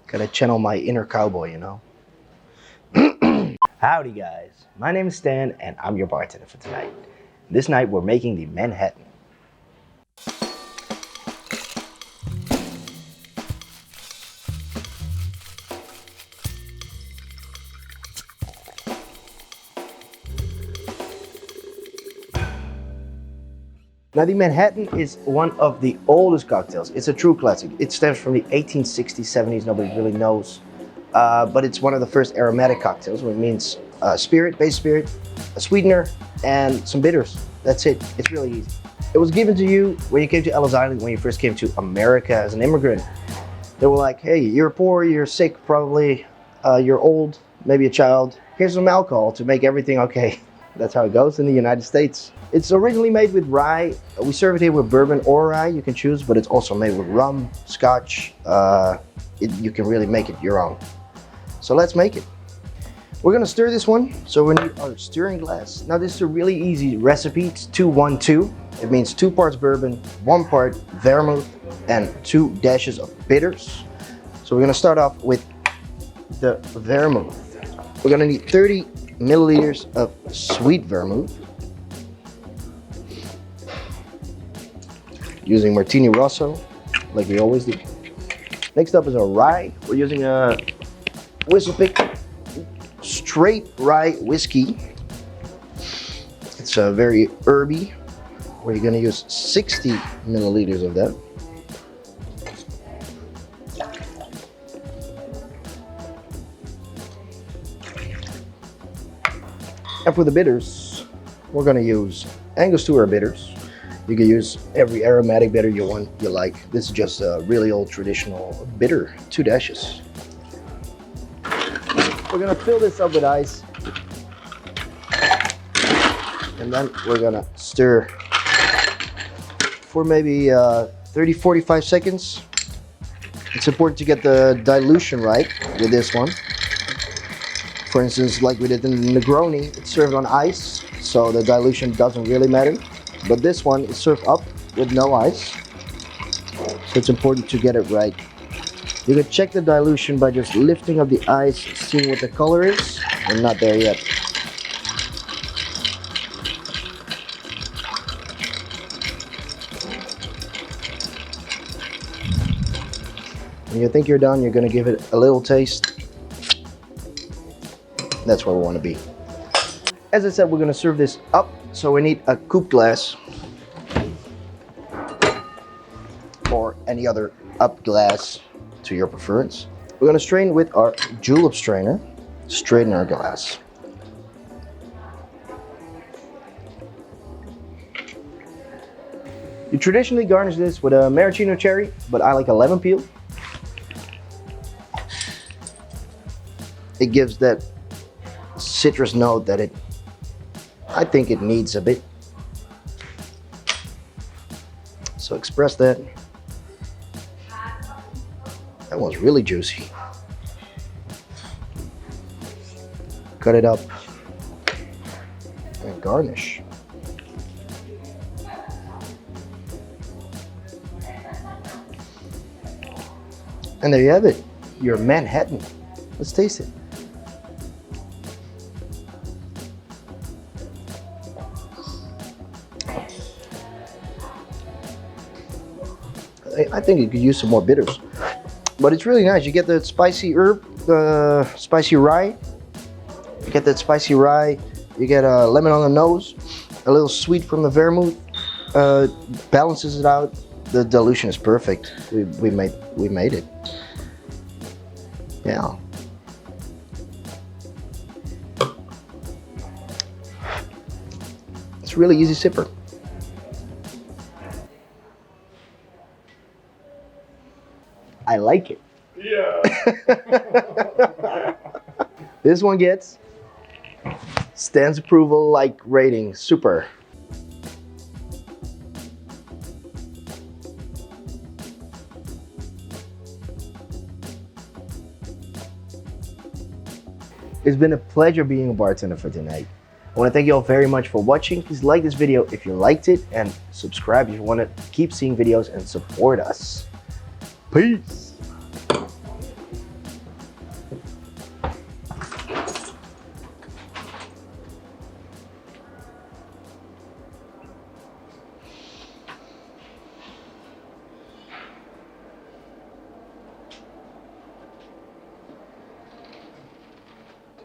Gotta channel my inner cowboy, you know? Howdy guys, my name is Stan and I'm your bartender for tonight. This night we're making the Manhattan. Now the Manhattan is one of the oldest cocktails. It's a true classic. It stems from the 1860s, 70s, nobody really knows. But it's one of the first aromatic cocktails, which means spirit, base spirit, a sweetener, and some bitters. That's it. It's really easy. It was given to you when you came to Ellis Island, when you first came to America as an immigrant. They were like, hey, you're poor, you're sick, probably, you're old, maybe a child. Here's some alcohol to make everything okay. That's how it goes in the United States. It's originally made with rye. We serve it here with bourbon or rye, you can choose, but it's also made with rum, scotch. You can really make it your own. So let's make it. We're gonna stir this one, so we need our stirring glass. Now this is a really easy recipe. It's 2-1-2. It means 2 parts bourbon, 1 part vermouth, and 2 dashes of bitters. So we're gonna start off with the vermouth. We're gonna need 30 milliliters of sweet vermouth. Using Martini Rosso, like we always do. Next up is our rye. We're using a whistle pick straight rye whiskey. It's very herby. We're gonna use 60 milliliters of that. And for the bitters, we're gonna use Angostura bitters. You can use every aromatic bitter you like. This is just a really old traditional bitter, 2 dashes. We're gonna fill this up with ice. And then we're gonna stir for maybe 30-45 seconds. It's important to get the dilution right with this one. For instance, like we did in the Negroni, it's served on ice, so the dilution doesn't really matter. But this one is served up with no ice, so it's important to get it right. You can check the dilution by just lifting up the ice, seeing what the color is. We're not there yet. When you think you're done, you're going to give it a little taste. That's where we want to be. As I said, we're going to serve this up, so we need a coupe glass or any other up glass to your preference. We're going to strain with our julep strainer, straight in our glass. You traditionally garnish this with a maraschino cherry, but I like a lemon peel. It gives that citrus note that I think it needs a bit. So express that. That one's really juicy. Cut it up and garnish. And there you have it, your Manhattan. Let's taste it. I think you could use some more bitters, but it's really nice. You get the spicy herb, the spicy rye. You get that spicy rye. You get a lemon on the nose, a little sweet from the vermouth. Balances it out. The dilution is perfect. We made it. Yeah. It's a really easy sipper. I like it. Yeah. This one gets Stan's approval like rating. Super. It's been a pleasure being a bartender for tonight. I want to thank you all very much for watching. Please like this video if you liked it and subscribe if you want to keep seeing videos and support us. Peace.